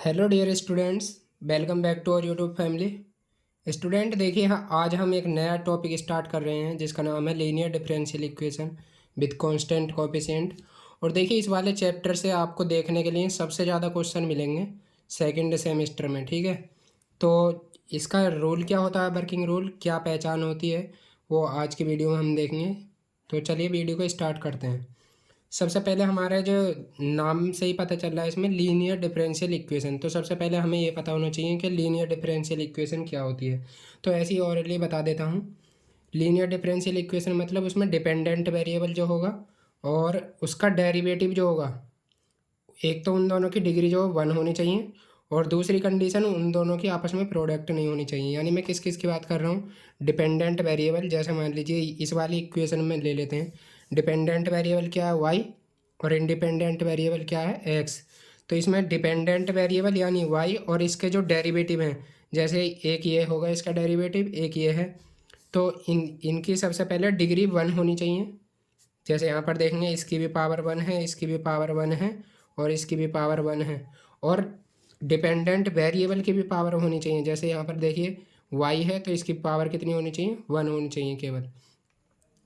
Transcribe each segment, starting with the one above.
Hello dear students, welcome back to our YouTube family. Student देखिए, आज हम एक नया टॉपिक स्टार्ट कर रहे हैं जिसका नाम है linear differential equation with constant coefficient. और देखिए, इस वाले चैप्टर से आपको देखने के लिए सबसे ज़्यादा क्वेश्चन मिलेंगे सेकंड सेमेस्टर में। ठीक है, तो इसका रूल क्या होता है, वर्किंग रूल क्या पहचान होती है, वो आज की वीडियो में हम देखेंगे। तो चलिए वीडियो को स्टार्ट करते हैं। सबसे पहले हमारा जो नाम से ही पता चल रहा है इसमें लीनियर डिफरेंशियल इक्वेशन, तो सबसे पहले हमें ये पता होना चाहिए कि लीनियर डिफरेंशियल इक्वेशन क्या होती है। तो ऐसे ही ऑरली बता देता हूँ। लीनियर डिफरेंशियल इक्वेशन मतलब उसमें डिपेंडेंट वेरिएबल जो होगा और उसका डेरिवेटिव जो होगा, एक तो उन दोनों की डिग्री जो वन होनी चाहिए और दूसरी कंडीशन उन दोनों की आपस में प्रोडक्ट नहीं होनी चाहिए। यानी मैं किस किस की बात कर रहा हूँ, डिपेंडेंट वेरिएबल। जैसे मान लीजिए इस वाली इक्वेशन में ले लेते हैं, डिपेंडेंट वेरिएबल क्या है वाई और इंडिपेंडेंट वेरिएबल क्या है एक्स। तो इसमें डिपेंडेंट वेरिएबल यानी वाई और इसके जो डेरिवेटिव हैं, जैसे एक ये होगा इसका डेरिवेटिव, एक ये है, तो इनकी सबसे पहले डिग्री वन होनी चाहिए। जैसे यहाँ पर देखेंगे इसकी भी पावर वन है, इसकी भी पावर वन है और इसकी भी पावर वन है। और डिपेंडेंट वेरिएबल की भी पावर होनी चाहिए। जैसे यहाँ पर देखिए वाई है तो इसकी पावर कितनी होनी चाहिए, वन होनी चाहिए केवल।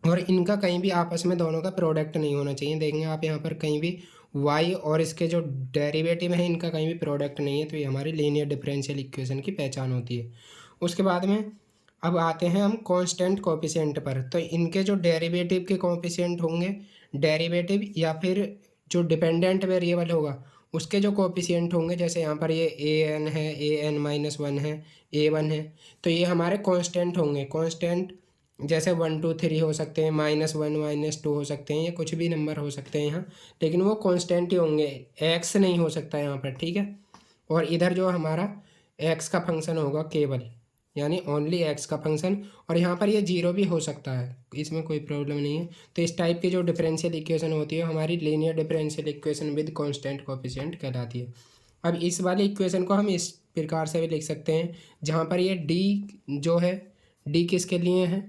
और इनका कहीं भी आपस में दोनों का प्रोडक्ट नहीं होना चाहिए। देखेंगे आप यहाँ पर कहीं भी वाई और इसके जो डेरिवेटिव हैं इनका कहीं भी प्रोडक्ट नहीं है, तो ये हमारी लीनियर डिफरेंशियल इक्वेशन की पहचान होती है। उसके बाद में अब आते हैं हम कांस्टेंट कोएफिशिएंट पर। तो इनके जो डेरिवेटिव के कोएफिशिएंट होंगे, डेरिवेटिव या फिर जो डिपेंडेंट वेरिएबल होगा उसके जो कोएफिशिएंट होंगे, जैसे यहाँ पर ये ए एन है, ए एन माइनस वन है, ए वन है, तो ये हमारे कांस्टेंट होंगे। कांस्टेंट जैसे वन टू थ्री हो सकते हैं, माइनस वन माइनस टू हो सकते हैं, या कुछ भी नंबर हो सकते हैं यहाँ, लेकिन वो कांस्टेंट ही होंगे। एक्स नहीं हो सकता यहाँ पर, ठीक है। और इधर जो हमारा एक्स का फंक्शन होगा केवल, यानी ओनली एक्स का फंक्शन। और यहाँ पर ये जीरो भी हो सकता है, इसमें कोई प्रॉब्लम नहीं है। तो इस टाइप की जो डिफरेंशियल इक्वेशन होती है हमारी linear differential equation with constant coefficient कहलाती है। अब इस वाली इक्वेशन को हम इस प्रकार से भी लिख सकते हैं, जहाँ पर ये डी जो है, डी किसके लिए है,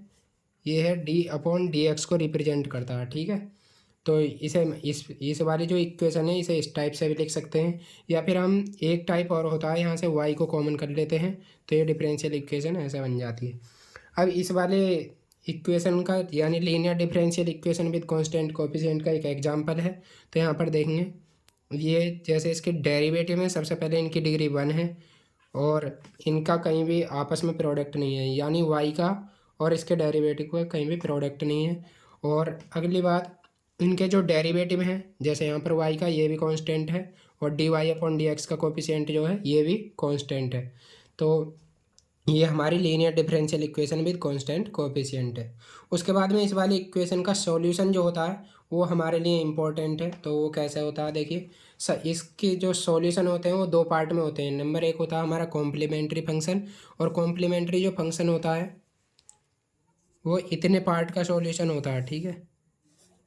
ये है डी अपॉन डी एक्स को रिप्रेजेंट करता है, ठीक है। तो इसे इस वाली जो इक्वेशन है इसे इस टाइप से भी लिख सकते हैं, या फिर हम एक टाइप और होता है, यहाँ से वाई को कॉमन कर लेते हैं तो ये डिफरेंशियल इक्वेशन ऐसे बन जाती है। अब इस वाले इक्वेशन का यानी linear differential equation with constant coefficient का एक एग्जांपल है। तो यहाँ पर देखेंगे ये जैसे इसके डेरिवेटिव में सबसे पहले इनकी डिग्री वन है और इनका कहीं भी आपस में प्रोडक्ट नहीं है, यानी वाई का और इसके डेरिवेटिव का कहीं भी प्रोडक्ट नहीं है। और अगली बात, इनके जो डेरिवेटिव हैं, जैसे यहाँ पर वाई का ये भी कांस्टेंट है और D Y upon D X का कोएफिशिएंट जो है ये भी कांस्टेंट है। तो ये हमारी linear differential equation with constant coefficient है। उसके बाद में इस वाली इक्वेशन का सॉल्यूशन जो होता है वो हमारे लिए इम्पोर्टेंट है। तो वो कैसे होता है, देखिए इसके जो सॉल्यूशन होते हैं वो दो पार्ट में होते हैं। नंबर एक होता है हमारा कॉम्प्लीमेंट्री फंक्शन, और कॉम्प्लीमेंट्री जो फंक्शन होता है वो इतने पार्ट का सॉल्यूशन होता है, ठीक है।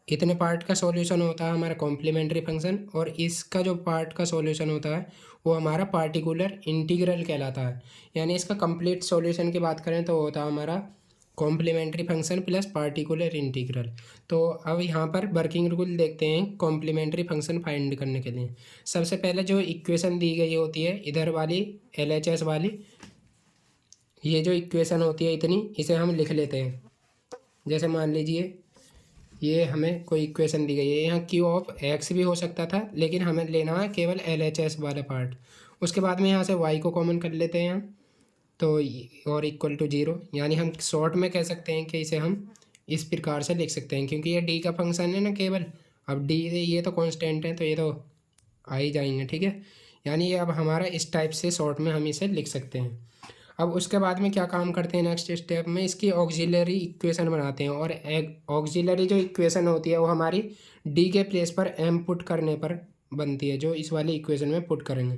इतने पार्ट का सॉल्यूशन होता है हमारा कॉम्प्लीमेंट्री फंक्शन, और इसका जो पार्ट का सॉल्यूशन होता है वो हमारा पार्टिकुलर इंटीग्रल कहलाता है। यानी इसका कंप्लीट सॉल्यूशन की बात करें तो होता है हमारा complementary function plus particular integral. तो अब यहाँ पर वर्किंग रूल देखते हैं कॉम्प्लीमेंट्री फंक्शन फाइंड करने के लिए। सबसे पहले जो इक्वेशन दी गई होती है इधर वाली LHS वाली, ये जो इक्वेशन होती है इतनी, इसे हम लिख लेते हैं। जैसे मान लीजिए ये हमें कोई इक्वेशन दी गई है, यहाँ क्यू ऑफ एक्स भी हो सकता था, लेकिन हमें लेना है केवल LHS वाला पार्ट। उसके बाद में यहाँ से वाई को कॉमन कर लेते हैं, तो और इक्वल टू जीरो। यानी हम शॉर्ट में कह सकते हैं कि इसे हम इस प्रकार से लिख सकते हैं, क्योंकि ये डी का फंक्शन है ना केवल। अब डी ये तो कांस्टेंट है तो ये तो आ ही जाएंगे, ठीक है। यानी ये अब हमारा इस टाइप से शॉर्ट में हम इसे लिख सकते हैं। अब उसके बाद में क्या काम करते हैं, नेक्स्ट स्टेप में इसकी ऑक्सिलरी इक्वेशन बनाते हैं। और ऑक्सिलरी जो इक्वेशन होती है वो हमारी डी के प्लेस पर एम पुट करने पर बनती है, जो इस वाली इक्वेशन में पुट करेंगे।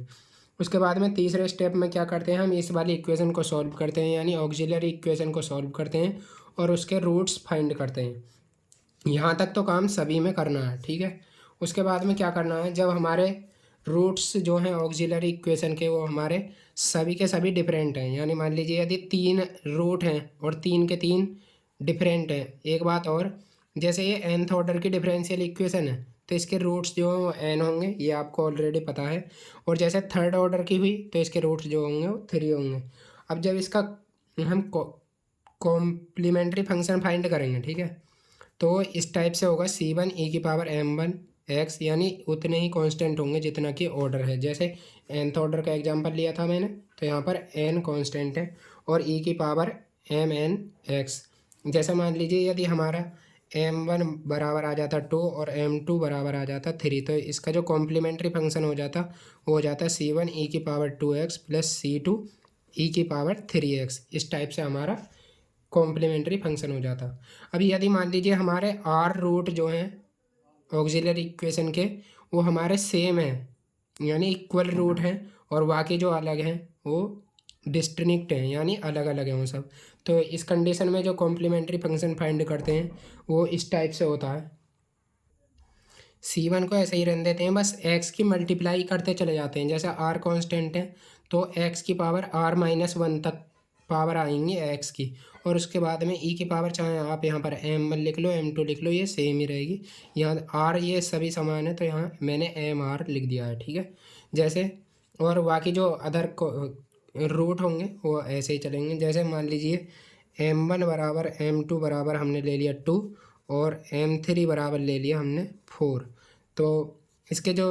उसके बाद में तीसरे स्टेप में क्या करते हैं, हम इस वाली इक्वेशन को सॉल्व करते हैं, यानी ऑक्सिलरी इक्वेशन को सॉल्व करते हैं और उसके रूट्स फाइंड करते हैं। यहाँ तक तो काम सभी में करना है, ठीक है। उसके बाद में क्या करना है, जब हमारे रूट्स जो हैं ऑक्सिलरी इक्वेशन के वो हमारे सभी के सभी डिफरेंट हैं, यानी मान लीजिए यदि तीन रूट हैं और तीन के तीन डिफरेंट हैं। एक बात और, जैसे ये nth ऑर्डर की डिफरेंशियल इक्वेशन है तो इसके रूट्स जो हैं वो n होंगे, ये आपको ऑलरेडी पता है। और जैसे थर्ड ऑर्डर की हुई तो इसके रूट्स जो होंगे वो 3 होंगे। अब जब इसका हम कॉम्प्लीमेंट्री फंक्शन फाइंड करेंगे, ठीक है, तो इस टाइप से होगा c1 e की पावर m1 x, यानी उतने ही कांस्टेंट होंगे जितना कि ऑर्डर है। जैसे nth ऑर्डर का एग्जांपल लिया था मैंने, तो यहाँ पर n कांस्टेंट है और e की पावर mn x। जैसे मान लीजिए यदि हमारा m1 बराबर आ जाता 2 और m2 बराबर आ जाता 3, तो इसका जो कॉम्प्लीमेंट्री फंक्शन हो जाता वो हो जाता c1 e की power 2x plus c2 e की पावर 3x। इस टाइप से हमारा कॉम्प्लीमेंट्री फंक्शन हो जाता। अभी यदि मान लीजिए हमारे आर रूट जो हैं ऑक्सिलरी इक्वेशन के वो हमारे सेम हैं, यानी इक्वल रूट हैं, और बाकी जो अलग हैं वो डिस्टिंक्ट हैं, यानी अलग अलग हैं वो सब। तो इस कंडीशन में जो कॉम्प्लीमेंट्री फंक्शन फाइंड करते हैं वो इस टाइप से होता है। c1 को ऐसे ही रहने देते हैं, बस x की मल्टीप्लाई करते चले जाते हैं। जैसे r कांस्टेंट है तो x की पावर r-1 तक पावर आएंगी x की, और उसके बाद में e की पावर, चाहे आप यहाँ पर m1 लिख लो m2 लिख लो, ये सेम ही रहेगी। यहाँ r ये सभी समान है तो यहाँ मैंने mr लिख दिया है, ठीक है। जैसे और बाकी जो अदर रूट होंगे वो ऐसे ही चलेंगे। जैसे मान लीजिए m1 बराबर m2 बराबर हमने ले लिया 2 और m3 बराबर ले लिया हमने 4, तो इसके जो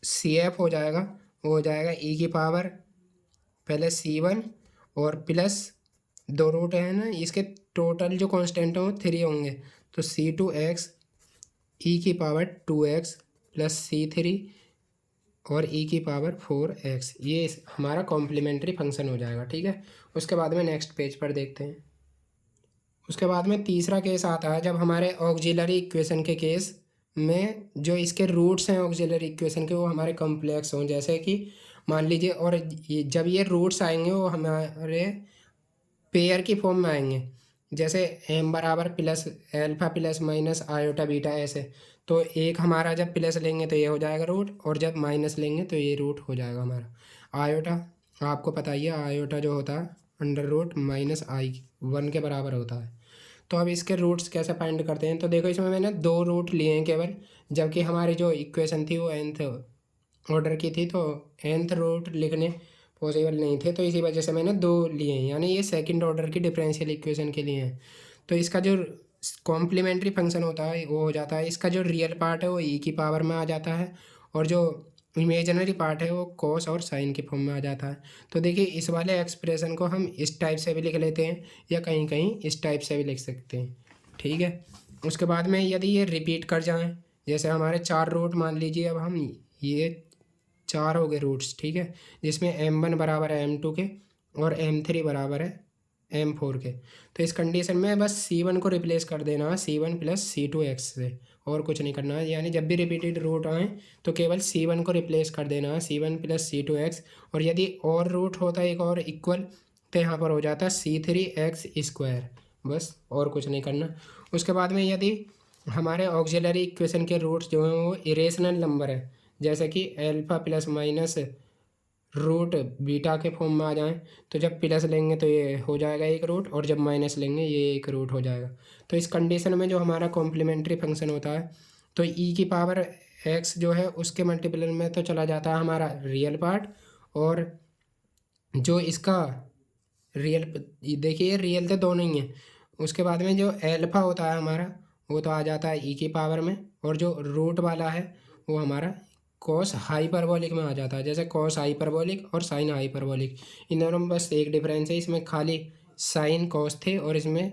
CF हो जाएगा वो हो जाएगा e की पावर पहले c1 और प्लस दो रूट है ना, इसके टोटल जो कांस्टेंट हैं वो 3 होंगे, तो c2x e की पावर 2x प्लस c3 और e की पावर 4x, ये हमारा कॉम्प्लीमेंट्री फंक्शन हो जाएगा, ठीक है। उसके बाद में नेक्स्ट पेज पर देखते हैं। उसके बाद में तीसरा केस आता है जब हमारे ऑक्सिलरी इक्वेशन के केस में जो इसके रूट्स हैं ऑक्सिलरी इक्वेशन के वो हमारे कॉम्प्लेक्स हों। जैसे कि मान लीजिए, और जब ये रूट्स आएंगे वो हमारे पेयर की फॉर्म में आएंगे। जैसे m बराबर plus alpha plus minus iota beta ऐसे, तो एक हमारा जब प्लस लेंगे तो ये हो जाएगा रूट, और जब माइनस लेंगे तो ये रूट हो जाएगा हमारा। आयोटा आपको पता ही है, आयोटा जो होता है अंडर रूट माइनस आई 1 के बराबर होता है। तो अब इसके रूट्स कैसे फाइंड करते हैं, तो देखो इसमें मैंने 2 रूट लिए हैं केवल, जबकि हमारी जो इक्वेशन थी वो nth ऑर्डर की थी, तो nth रूट लिखने पॉसिबल नहीं थे, तो इसी वजह से मैंने 2 लिए हैं, यानी ये सेकंड ऑर्डर की डिफरेंशियल इक्वेशन के लिए हैं। तो इसका जो कॉम्प्लीमेंट्री फंक्शन होता है वो हो जाता है, इसका जो रियल पार्ट है वो e की पावर में आ जाता है, और जो इमेजिनरी पार्ट है वो कॉस और साइन के फॉर्म में आ जाता है। तो देखिए इस वाले एक्सप्रेशन को हम इस टाइप से भी लिख लेते हैं, या कहीं कहीं इस टाइप से भी लिख सकते हैं, ठीक है। उसके बाद में यदि ये रिपीट कर जाएं, जैसे हमारे 4 रूट मान लीजिए, अब हम ये 4 हो गए रूट्स, ठीक है, जिसमें m1 बराबर है m2 के और m3 बराबर है m4 के। तो इस कंडीशन में बस c1 को रिप्लेस कर देना है c1 प्लस c2x से, और कुछ नहीं करना है। यानी जब भी रिपीटेड रूट आए तो केवल c1 को रिप्लेस कर देना है c1 प्लस c2x, और यदि और रूट होता है एक और इक्वल तो यहाँ पर हो जाता है c3x², बस और कुछ नहीं करना। उसके बाद में यदि हमारे ऑक्सिलरी इक्वेशन के रूट्स जो हैं वो इरेशनल नंबर है, जैसे कि alpha plus minus root beta के फॉर्म में आ जाएं, तो जब प्लस लेंगे तो ये हो जाएगा एक रूट, और जब माइनस लेंगे ये एक रूट हो जाएगा। तो इस कंडीशन में जो हमारा कॉम्प्लीमेंट्री फंक्शन होता है, तो e की पावर x जो है उसके मल्टीपल में तो चला जाता है हमारा रियल पार्ट, और जो इसका रियल, देखिए रियल तो दोनों ही हैं। उसके बाद में जो एल्फा होता है हमारा वो तो आ जाता है e की पावर में, और जो रूट वाला है वो हमारा कॉस हाइपरबोलिक में आ जाता है। जैसे कॉस हाइपरबोलिक और साइन हाइपरबोलिक, इन दोनों में बस एक डिफरेंस है, इसमें खाली साइन कॉस थे और इसमें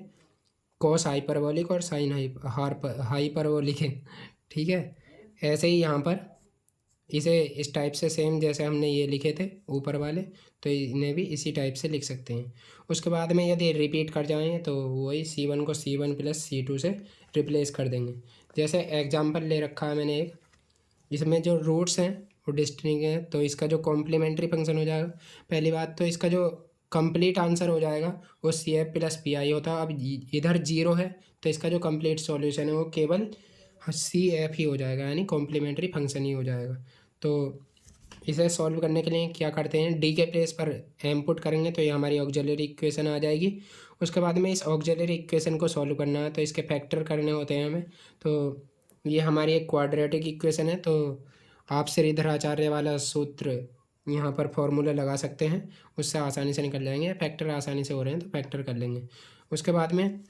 कॉस हाइपरबोलिक और साइन हाइपरबोलिक है, ठीक है। ऐसे ही यहाँ पर इसे इस टाइप से सेम जैसे हमने ये लिखे थे ऊपर वाले, तो इन्हें भी इसी टाइप से लिख सकते हैं। उसके बाद में यदि रिपीट कर जाएँ तो वही c1 को c1 प्लस c2 से रिप्लेस कर देंगे। जैसे एग्जांपल ले रखा है मैंने एक, इसमें जो रूट्स हैं वो डिस्टिंक्ट हैं, तो इसका जो कॉम्प्लीमेंट्री फंक्शन हो जाएगा, पहली बात तो इसका जो कंप्लीट आंसर हो जाएगा वो CF प्लस PI होता है। अब इधर 0 है तो इसका जो कंप्लीट सॉल्यूशन है वो केवल CF ही हो जाएगा, यानी कॉम्प्लीमेंट्री फंक्शन ही हो जाएगा। तो इसे सॉल्व करने के लिए क्या करते हैं, डी के प्लेस पर एम पुट करेंगे तो ये हमारी ऑक्सिलरी इक्वेशन आ जाएगी। उसके बाद में इस ऑक्सिलरी इक्वेशन को सॉल्व करना है तो इसके फैक्टर करने होते हैं हमें, तो ये हमारी एक क्वाड्रेटिक इक्वेशन है, तो आप श्रीधराचार्य वाला सूत्र यहाँ पर फॉर्मूला लगा सकते हैं, उससे आसानी से निकल जाएंगे। फैक्टर आसानी से हो रहे हैं तो फैक्टर कर लेंगे। उसके बाद में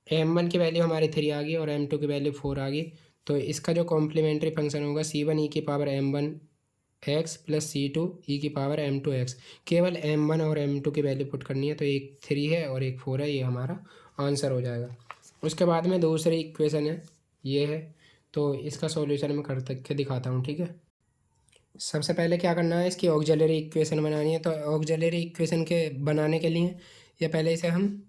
m1 की वैल्यू हमारी 3 आ गई और m2 की वैल्यू 4 आ गई। तो इसका जो कॉम्प्लीमेंट्री फंक्शन होगा c1 e की power m1 x plus c2 e की पावर m2 x। केवल m1 और m2 की वैल्यू पुट करनी है, तो एक 3 है और एक 4 है, ये हमारा आंसर हो जाएगा। उसके बाद में दूसरी इक्वेशन है, ये है, तो इसका सॉल्यूशन मैं कर के दिखाता हूँ, ठीक है। सबसे पहले क्या करना है, इसकी ऑक्सिलरी इक्वेशन बनानी है। तो ऑक्सिलरी इक्वेशन के बनाने के लिए या पहले इसे हम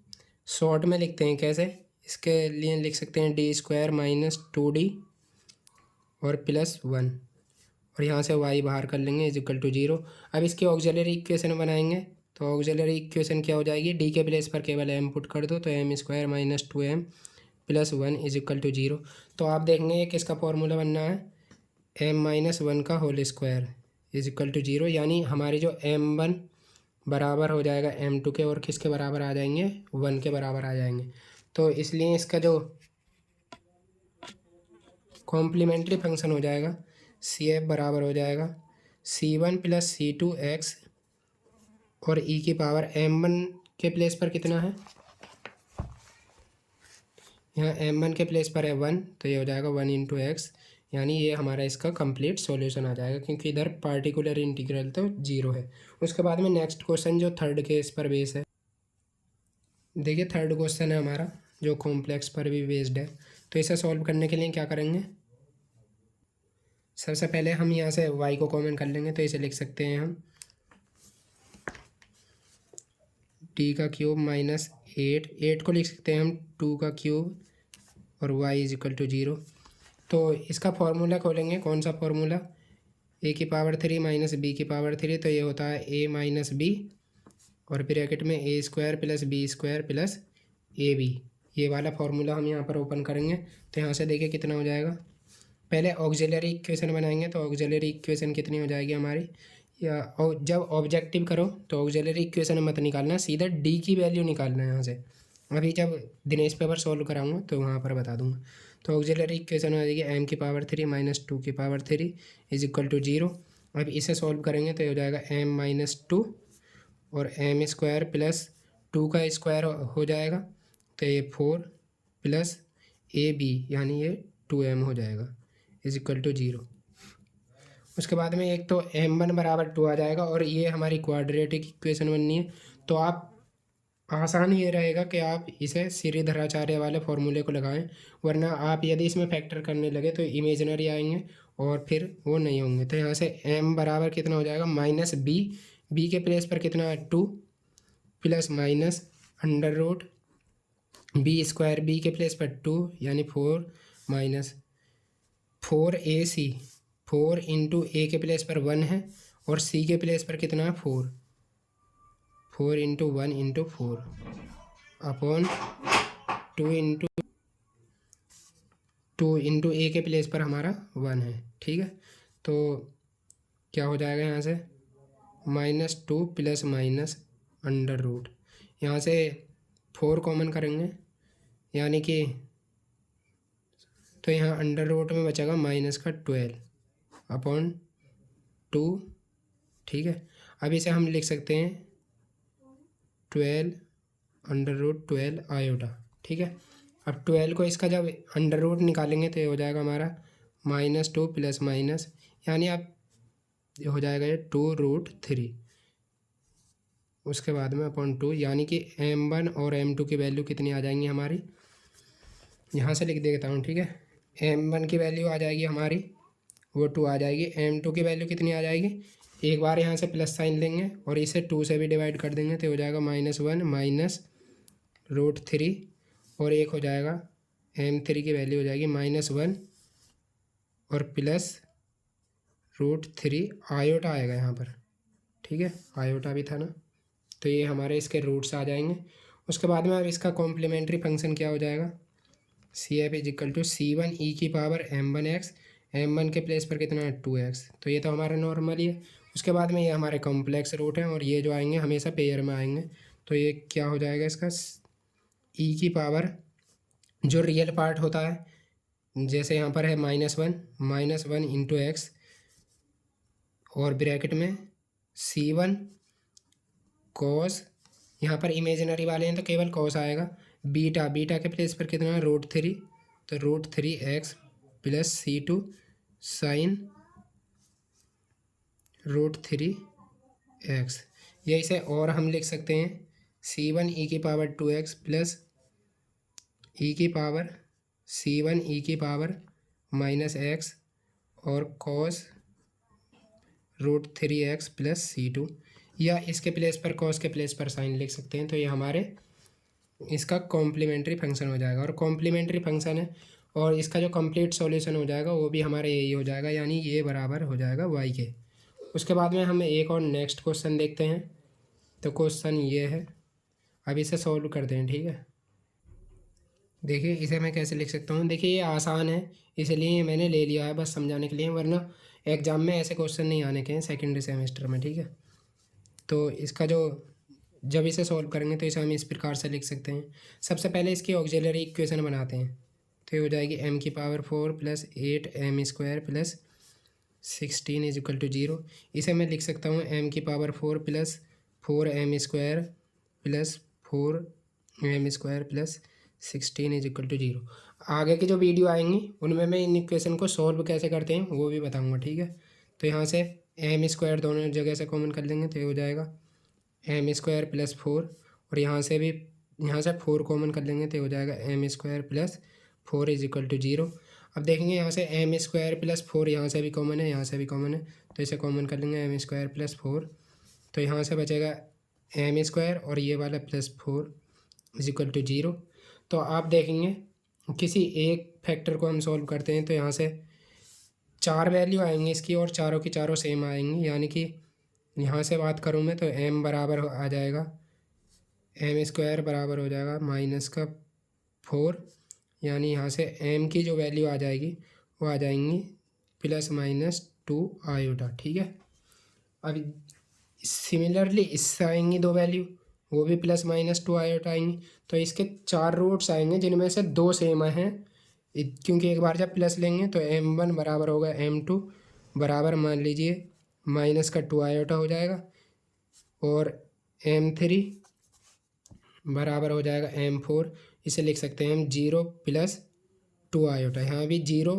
शॉर्ट में लिखते हैं। कैसे? इसके लिए लिख सकते हैं d² माइनस 2d और +1, और यहाँ से y बाहर कर लेंगे =0। अब इसकी ऑक्सिलरी इक्वेशन बनाएंगे, तो ऑक्सिलरी इक्वेशन क्या हो जाएगी, d के प्लेस पर केवल m पुट कर दो, तो m² माइनस 2m + 1 = 0। तो आप देखेंगे ये किसका फॉर्मूला बनना है, m-1 का होल स्क्वायर =0, यानी हमारी जो m1 बराबर हो जाएगा m2 के, और किसके बराबर आ जाएंगे, 1 के बराबर आ जाएंगे। तो इसलिए इसका जो कॉम्प्लीमेंट्री फंक्शन हो जाएगा CF बराबर हो जाएगा c1 + c2x, और e की पावर m1 के प्लेस पर कितना है, यहाँ m1 के प्लेस पर है 1, तो ये हो जाएगा 1 × x, यानी ये हमारा इसका कंप्लीट सॉल्यूशन आ जाएगा, क्योंकि इधर पार्टिकुलर इंटीग्रल तो 0 है। उसके बाद में नेक्स्ट क्वेश्चन जो थर्ड केस पर बेस है, देखिए थर्ड क्वेश्चन है हमारा जो कॉम्प्लेक्स पर भी बेस्ड है। तो इसे सॉल्व करने के लिए क्या करेंगे, सबसे पहले हम यहाँ से y को कॉमन कर लेंगे, तो इसे लिख सकते हैं हम t³ माइनस 8 को लिख सकते हैं हम 2³ और y = 0। तो इसका फॉर्मूला खोलेंगे, कौन सा फॉर्मूला, a³ माइनस b³ तो ये होता है a माइनस b, और ब्रैकेट में a² + b² + ab। ये वाला फॉर्मूला हम यहाँ पर ओपन करेंगे, तो यहाँ से देखिए कितना हो जाएगा। पहले ऑक्सिलरी इक्वेशन बनाएंगे, तो ऑक्सिलरी इक्वेशन कितनी हो जाएगी हमारी, या जब ऑब्जेक्टिव करो तो ऑक्सिलरी इक्वेशन मत निकालना, सीधा डी की वैल्यू निकालना है यहाँ से। अभी जब दिनेश पेपर सॉल्व कराऊंगा तो वहाँ पर बता दूंगा। तो ऑक्सिलरी इक्वेशन हो जाएगी m³ माइनस 2³ = 0। अब इसे सॉल्व करेंगे तो हो जाएगा m-2 और m² + 2 का स्क्वायर हो जाएगा, तो ये 4 + ab, यानी ये 2m हो जाएगा = 0। उसके बाद में एक तो m1 = 2 आ जाएगा, और ये हमारी क्वाड्रेटिक इक्वेशन बननी है। तो आप आसान ये रहेगा कि आप इसे श्रीधराचार्य वाले फॉर्मूले को लगाएं, वरना आप यदि इसमें फैक्टर करने लगे तो इमेजिनरी आएंगे और फिर वो नहीं होंगे। तो यहाँ से m बराबर कितना हो जाएगा, -b, b के प्लेस पर कितना है 2 + माइनस √ b², b के प्लेस पर 2 यानी 4 माइनस 4ac, 4 × a के प्लेस पर 1 है, और c के प्लेस पर कितना है 4 × 1 × 4 अपॉन 2 × a के प्लेस पर हमारा 1 है, ठीक है। तो क्या हो जाएगा यहाँ से -2 + माइनस √ यहाँ से 4 कॉमन करेंगे, यानी कि तो यहाँ √ में बचेगा -12 अपॉन 2, ठीक है। अब इसे हम लिख सकते हैं 12 √12 आयोटा, ठीक है। अब 12 को इसका जब √ निकालेंगे तो ये हो जाएगा हमारा -2 + माइनस, यानी अब हो जाएगा ये 2√3, उसके बाद में अपॉन 2, यानी कि m1 और m2 की वैल्यू कितनी आ जाएंगी हमारी, यहाँ से लिख देता हूँ, ठीक है। m1 की वैल्यू आ जाएगी हमारी वो 2 आ जाएगी, m2 की वैल्यू कितनी आ जाएगी, एक बार यहाँ से प्लस साइन लेंगे और इसे 2 से भी डिवाइड कर देंगे, तो हो जाएगा -1 -√3, और एक हो जाएगा m3 की वैल्यू हो जाएगी -1 और +√3 आयोटा आएगा यहाँ पर, ठीक है, आयोटा भी था ना। तो ये हमारे इसके रूट्स आ जाएंगे। उसके बाद में अब इसका कॉम्प्लीमेंट्री फंक्शन क्या हो जाएगा, CF = c1 e की पावर m1x, m1 के प्लेस पर कितना है 2x, तो ये तो हमारा नॉर्मल ही है। उसके बाद में ये हमारे कॉम्प्लेक्स रूट हैं, और ये जो आएंगे हमेशा पेयर में आएंगे। तो ये क्या हो जाएगा इसका e की पावर, जो रियल पार्ट होता है जैसे यहाँ पर है -1 इंटू एक्स और ब्रैकेट में C1 कॉस, यहाँ पर इमेजिनरी वाले हैं तो केवल कॉस आएगा। बीटा के प्लेस पर कितना है √3, तो √3x plus C2 sign √3x। यही से और हम लिख सकते हैं C1 e की power 2x plus C1 e की पावर -x और कॉस √3x प्लस C2, या इसके प्लेस पर कॉस के प्लेस पर साइन लिख सकते हैं। तो ये हमारे इसका कॉम्प्लीमेंट्री फंक्शन हो जाएगा और कॉम्प्लीमेंट्री फंक्शन है और इसका जो कंप्लीट सॉल्यूशन हो जाएगा वो भी हमारा यही हो जाएगा, यानी ये बराबर हो जाएगा y के। उसके बाद में हम एक और नेक्स्ट क्वेश्चन देखते हैं। तो क्वेश्चन ये है, अब इसे सॉल्व करते हैं, ठीक है। देखिए इसे मैं कैसे लिख सकता हूँ, देखिए ये आसान है इसलिए मैंने ले लिया है बस समझाने के लिए, वरना एग्जाम में ऐसे क्वेश्चन नहीं आने के हैं सेकेंडरी सेमेस्टर में, ठीक है। तो इसका जो जब इसे सॉल्व करेंगे तो इसे हम इस प्रकार से लिख सकते हैं। सबसे पहले इसकी ऑक्सिलरी इक्वेशन बनाते हैं, तो ये हो जाएगी m⁴ प्लस 8m² प्लस 16 = 0। इसे मैं लिख सकता हूँ m⁴ plus 4m² plus 4m² plus 16 = 0। आगे की जो वीडियो आएंगी उनमें मैं इन इक्वेशन को सॉल्व कैसे करते हैं वो भी बताऊँगा, ठीक है। तो यहाँ से m² दोनों जगह से कॉमन कर लेंगे तो ये हो जाएगा m² प्लस 4, और यहाँ से 4 कॉमन कर लेंगे तो ये हो जाएगा m² प्लस 4 = 0। अब देखेंगे यहाँ से m² प्लस 4 यहाँ से भी कॉमन है, यहाँ से भी कॉमन है, तो इसे कॉमन कर लेंगे m² प्लस 4, तो यहाँ से बचेगा m² और ये वाला प्लस 4 = 0। तो आप देखेंगे किसी एक फैक्टर को हम सॉल्व करते हैं तो यहाँ से 4 वैल्यू आएंगी इसकी और चारों की चारों सेम आएंगी, यानी कि यहाँ से बात करूँ मैं तो m बराबर आ जाएगा m² बराबर हो जाएगा -4, यानी यहाँ से m की जो वैल्यू आ जाएगी वो आ जाएंगी ±2 आयोटा, ठीक है। अब सिमिलरली इससे आएंगी 2 वैल्यू, वो भी ±2 आयोटा आएंगी। तो इसके 4 रूट्स आएंगे जिनमें से 2 सेम हैं, क्योंकि एक बार जब प्लस लेंगे तो m1 बराबर होगा m2 बराबर मान लीजिए -2 आयोटा हो जाएगा, और m3 बराबर हो जाएगा m4। इसे लिख सकते हैं हम 0 + 2 आयोटा, यहाँ भी 0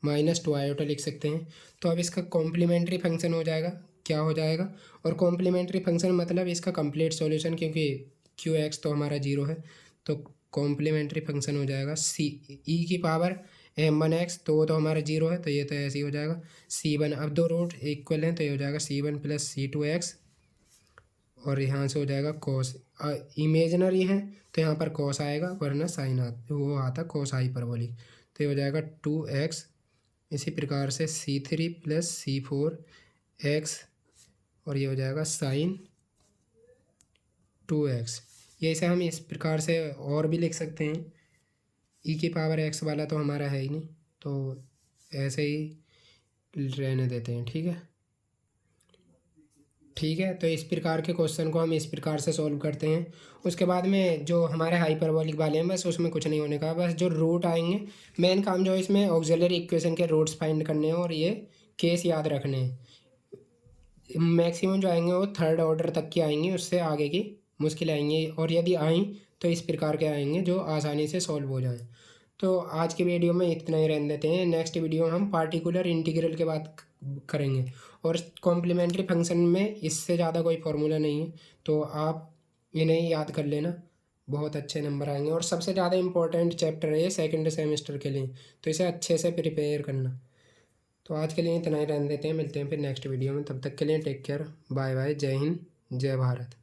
- 2 आयोटा लिख सकते हैं। तो अब इसका कॉम्प्लीमेंट्री फंक्शन हो जाएगा, क्या हो जाएगा, और कॉम्प्लीमेंट्री फंक्शन मतलब इसका कंप्लीट सॉल्यूशन, क्योंकि QX तो हमारा 0 है, तो कॉम्प्लीमेंट्री फंक्शन हो जाएगा e की पावर m1x, तो वो तो हमारा 0 है तो ये तो ऐसे ही हो जाएगा C1। अब 2 रूट इक्वल हैं तो ये हो जाएगा C1 प्लस C2x, और यहाँ से हो जाएगा कॉस, इमेजनरी है तो यहाँ पर कॉस आएगा, वरना साइन वो आता कॉस हाइपरबोलिक, तो ये हो जाएगा 2x। इसी प्रकार से C3 प्लस C4x, और ये हो जाएगा साइन 2x। ये इसे हम इस प्रकार से और भी लिख सकते हैं, e की पावर x वाला तो हमारा है ही नहीं, तो ऐसे ही रहने देते हैं, ठीक है। ठीक है, तो इस प्रकार के क्वेश्चन को हम इस प्रकार से सॉल्व करते हैं। उसके बाद में जो हमारे हाइपरबोलिक वाले हैं बस उसमें कुछ नहीं होने का, बस जो रूट आएंगे मेन काम जो है इसमें ऑक्सिलरी इक्वेशन के रूट्स फाइंड करने हैं और ये केस याद रखने हैं। मैक्सिमम जो आएंगे वो 3rd ऑर्डर तक की आएंगी, उससे आगे की मुश्किल आएंगी, और यदि आएँ तो इस प्रकार के आएंगे जो आसानी से सॉल्व हो जाएँ। तो आज के वीडियो में इतना ही रहने देते हैं, नेक्स्ट वीडियो में हम पार्टिकुलर इंटीग्रल के बात करेंगे, और कॉम्प्लीमेंट्री फंक्शन में इससे ज़्यादा कोई फार्मूला नहीं है, तो आप इन्हें याद कर लेना, बहुत अच्छे नंबर आएंगे। और सबसे ज़्यादा इंपॉर्टेंट चैप्टर है ये सेकेंड सेमेस्टर के लिए, तो इसे अच्छे से प्रिपेयर करना। तो आज के लिए इतना ही रहने देते हैं, मिलते हैं फिर नेक्स्ट वीडियो में, तब तक के लिए टेक केयर, बाय बाय, जय हिंद, जय भारत।